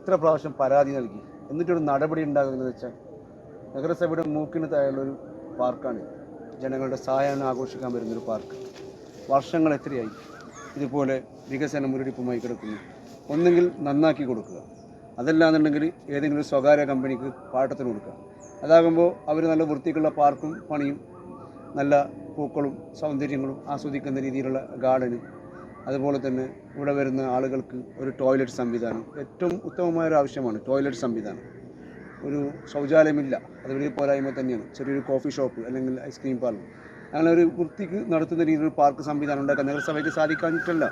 എത്ര പ്രാവശ്യം പരാതി നൽകി, എന്നിട്ടൊരു നടപടി ഉണ്ടാകുന്നതെന്ന് വെച്ചാൽ നഗരസഭയുടെ മൂക്കിന് താഴെയുള്ളൊരു പാർക്കാണ്. ജനങ്ങളുടെ സായാഹ്നം ആഘോഷിക്കാൻ വരുന്നൊരു പാർക്ക്. വർഷങ്ങൾ എത്രയായി ഇതുപോലെ വികസന മുരടിപ്പുമായി കിടക്കുന്നു. ഒന്നെങ്കിൽ നന്നാക്കി കൊടുക്കുക, അതല്ലാന്നുണ്ടെങ്കിൽ ഏതെങ്കിലും സ്വകാര്യ കമ്പനിക്ക് പാട്ടത്തിന് കൊടുക്കുക. അതാകുമ്പോൾ അവർ നല്ല വൃത്തിക്കുള്ള പാർക്കും പണിയും, നല്ല പൂക്കളും സൗന്ദര്യങ്ങളും ആസ്വദിക്കുന്ന രീതിയിലുള്ള ഗാർഡന്, അതുപോലെ തന്നെ ഇവിടെ വരുന്ന ആളുകൾക്ക് ഒരു ടോയ്ലറ്റ് സംവിധാനം, ഏറ്റവും ഉത്തമമായൊരു ആവശ്യമാണ് ടോയ്ലറ്റ് സംവിധാനം. ഒരു ശൗചാലയമില്ല, അത് വലിയ പോരായ്മ തന്നെയാണ്. ചെറിയൊരു കോഫി ഷോപ്പ് അല്ലെങ്കിൽ ഐസ്ക്രീം പാർലർ, അങ്ങനെ ഒരു വൃത്തിക്ക് നടത്തുന്ന രീതിയിൽ പാർക്ക് സംവിധാനം ഉണ്ടാക്കാൻ നഗരസഭയ്ക്ക് സാധിക്കാഞ്ഞിട്ടല്ല,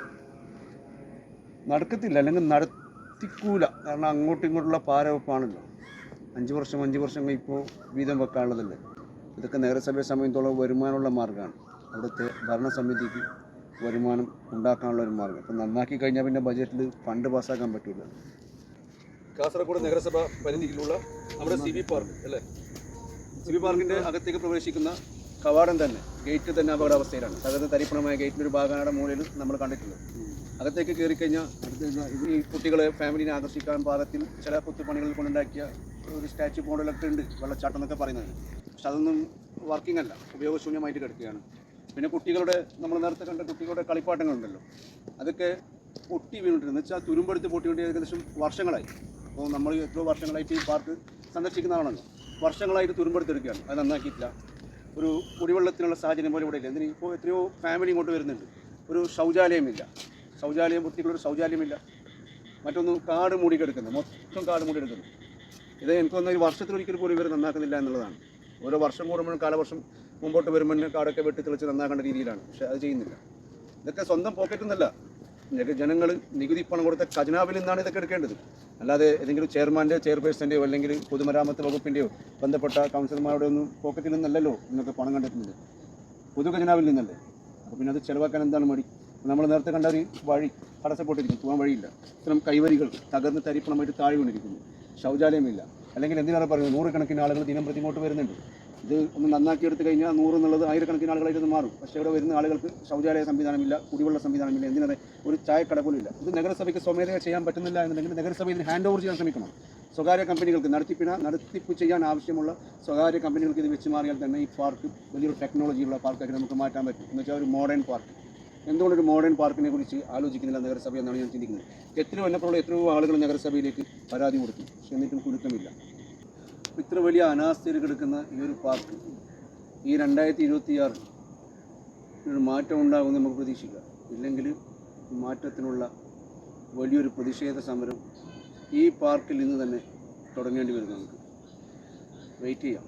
നടക്കത്തില്ല, അല്ലെങ്കിൽ നടത്തിക്കൂല. കാരണം അങ്ങോട്ടും ഇങ്ങോട്ടുള്ള പാരവെപ്പാണല്ലോ. 5 വർഷം ഇപ്പോൾ വീതം വെക്കാനുള്ളതല്ലേ. ഇതൊക്കെ നഗരസഭയെ സംബന്ധിച്ചോളം വരുമാനമുള്ള മാർഗ്ഗമാണ്. അവിടുത്തെ ഭരണസമിതിക്ക് വരുമാനം ഉണ്ടാക്കാനുള്ള ഒരു മാർഗ്ഗം. ഇപ്പം നന്നാക്കി കഴിഞ്ഞാൽ പിന്നെ ബജറ്റിൽ ഫണ്ട് പാസ്സാക്കാൻ പറ്റില്ല. കാസർഗോഡ് നഗരസഭ പരിധിയിലുള്ള നമ്മുടെ CB പാർക്ക് അല്ലേ, CB പാർക്കിൻ്റെ അകത്തേക്ക് പ്രവേശിക്കുന്ന കവാടം തന്നെ, ഗേറ്റ് തന്നെ അപകടാവസ്ഥയിലാണ്. തകർന്ന് തരിപ്പണമായ ഗേറ്റിൻ്റെ ഒരു ഭാഗങ്ങളുടെ മൂലയിൽ നമ്മൾ കണ്ടിട്ടുള്ളത്. അകത്തേക്ക് കയറിക്കഴിഞ്ഞാൽ ഈ കുട്ടികളെ ഫാമിലിനെ ആകർഷിക്കാൻ പാകത്തിൽ ചില കൊത്തുപണികളിൽ കൊണ്ടുണ്ടാക്കിയ ഒരു സ്റ്റാച്യു മോഡലൊക്കെ ഉണ്ട്, വെള്ളച്ചാട്ടം എന്നൊക്കെ പറയുന്നത്. പക്ഷെ അതൊന്നും വർക്കിംഗ് അല്ല, ഉപയോഗശൂന്യമായിട്ട് കിടക്കുകയാണ്. പിന്നെ കുട്ടികളുടെ, നമ്മൾ നേരത്തെ കണ്ട കുട്ടികളുടെ കളിപ്പാട്ടങ്ങളുണ്ടല്ലോ, അതൊക്കെ പൊട്ടി വീണിട്ടുണ്ട്. എന്ന് വെച്ചാൽ തുരുമ്പെടുത്ത് പൊട്ടി വീണ്ടി ഏകദേശം വർഷങ്ങളായി. അപ്പോൾ നമ്മൾ എത്രയോ വർഷങ്ങളായിട്ട് ഈ പാർക്ക് സന്ദർശിക്കുന്നതാണല്ലോ, വർഷങ്ങളായിട്ട് തുരുമ്പെടുത്തെടുക്കുകയാണ്. അത് നന്നാക്കിയിട്ടില്ല. ഒരു കുടിവെള്ളത്തിനുള്ള സാഹചര്യം പോലെ ഇവിടെ ഇല്ല. എന്തിന് ഇപ്പോൾ എത്രയോ ഫാമിലി ഇങ്ങോട്ട് വരുന്നുണ്ട്. ഒരു ശൗചാലയമില്ല, വൃത്തിക്കുള്ളൊരു ശൗചാലയമില്ല. മറ്റൊന്ന് കാട് മൂടി കിടക്കുന്നു, മൊത്തം കാട് മൂടി കിടക്കുന്നു. ഇത് എനിക്ക് തോന്നുന്ന ഒരു വർഷത്തിലൊരിക്കൽ പോലും ഇവർ നന്നാക്കുന്നില്ല എന്നുള്ളതാണ്. ഓരോ വർഷം കൂടുമ്പോഴും കാലവർഷം മുമ്പോട്ട് വരുമ്പോൾ കാടൊക്കെ വെട്ടിത്തെളിച്ച് നന്നാക്കേണ്ട രീതിയിലാണ്. പക്ഷേ അത് ചെയ്യുന്നില്ല. ഇതൊക്കെ സ്വന്തം പോക്കറ്റിൽ നിന്നല്ല, ജനങ്ങൾ നികുതി പണം കൊടുത്ത ഖജനാവിൽ നിന്നാണ് ഇതൊക്കെ എടുക്കേണ്ടത്. അല്ലാതെ ഏതെങ്കിലും ചെയർമാൻ്റെയോ ചെയർപേഴ്സൻ്റെയോ അല്ലെങ്കിൽ പൊതുമരാമത്ത് വകുപ്പിൻ്റെയോ ബന്ധപ്പെട്ട കൗൺസിലർമാരുടെ ഒന്നും പോക്കറ്റിൽ നിന്നല്ലല്ലോ ഇന്നൊക്കെ പണം കണ്ടെത്തുന്നത്, പൊതു ഖജനാവിൽ നിന്നല്ലേ. അപ്പോൾ പിന്നെ അത് ചിലവാക്കാൻ എന്താണ് മടി? നമ്മൾ നേരത്തെ കണ്ട ഒരു വഴി തടസ്സപ്പെട്ടിരിക്കും, പോകാൻ വഴിയില്ല. ഇത്തരം കൈവരികൾ തകർന്ന് തരിപ്പണമായിട്ട് താഴെ വീണിരിക്കുന്നു, ശൗചാലയമില്ല. അല്ലെങ്കിൽ എന്തിനാണ് പറയുന്നത്, 100 കണക്കിന് ആളുകൾ ദിനം പ്രതി ഇങ്ങോട്ട് വരുന്നുണ്ട്. ഇത് ഒന്ന് നന്നാക്കി എടുത്തു കഴിഞ്ഞാൽ 100 എന്നുള്ളത് 1000 കണക്കിന് ആളുകളായിട്ട് മാറും. പക്ഷേ ഇവിടെ വരുന്ന ആളുകൾക്ക് ശൗചാലയ സംവിധാനമില്ല, കുടിവെള്ള സംവിധാനമില്ല, എന്തിനാണ് ഒരു ചായക്കട പോലും ഇല്ല. ഇത് നഗരസഭയ്ക്ക് സ്വമേധയാ ചെയ്യാൻ പറ്റുന്നില്ല എന്നുണ്ടെങ്കിൽ നഗരസഭ ഇതിന് ഹാൻഡ് ഓവർ ചെയ്യാൻ ശ്രമിക്കണം. സ്വകാര്യ കമ്പനികൾക്ക് നടത്തിപ്പ് ചെയ്യാൻ ആവശ്യമുള്ള സ്വകാര്യ കമ്പനികൾക്ക് ഇത് വെച്ച് മാറിയാൽ തന്നെ ഈ പാർക്ക് വലിയൊരു ടെക്നോളജിയുള്ള പാർക്കാക്കി നമുക്ക് മാറ്റാൻ പറ്റും. എന്ന് വെച്ചാൽ ഒരു മോഡേൺ പാർക്ക്. എന്തുകൊണ്ടൊരു മോഡേൺ പാർക്കിനെ കുറിച്ച് ആലോചിക്കുന്നില്ല നഗരസഭ എന്നാണ് ഞാൻ ചിന്തിക്കുന്നത്. എത്രയോ ആളുകൾ നഗരസഭയിലേക്ക് പരാതി കൊടുത്തു, പക്ഷെ എന്നിട്ടും കുലുക്കമില്ല. ഇത്ര വലിയ അനാസ്ഥയിൽ കിടക്കുന്ന ഈ ഒരു പാർക്ക് ഈ 2026 ഒരു മാറ്റം ഉണ്ടാകുമെന്ന് നമുക്ക് പ്രതീക്ഷിക്കാം. ഇല്ലെങ്കിൽ മാറ്റത്തിനുള്ള വലിയൊരു പ്രതിഷേധ സമരം ഈ പാർക്കിൽ നിന്ന് തന്നെ തുടങ്ങേണ്ടി വരും. നമുക്ക് വെയിറ്റ് ചെയ്യാം.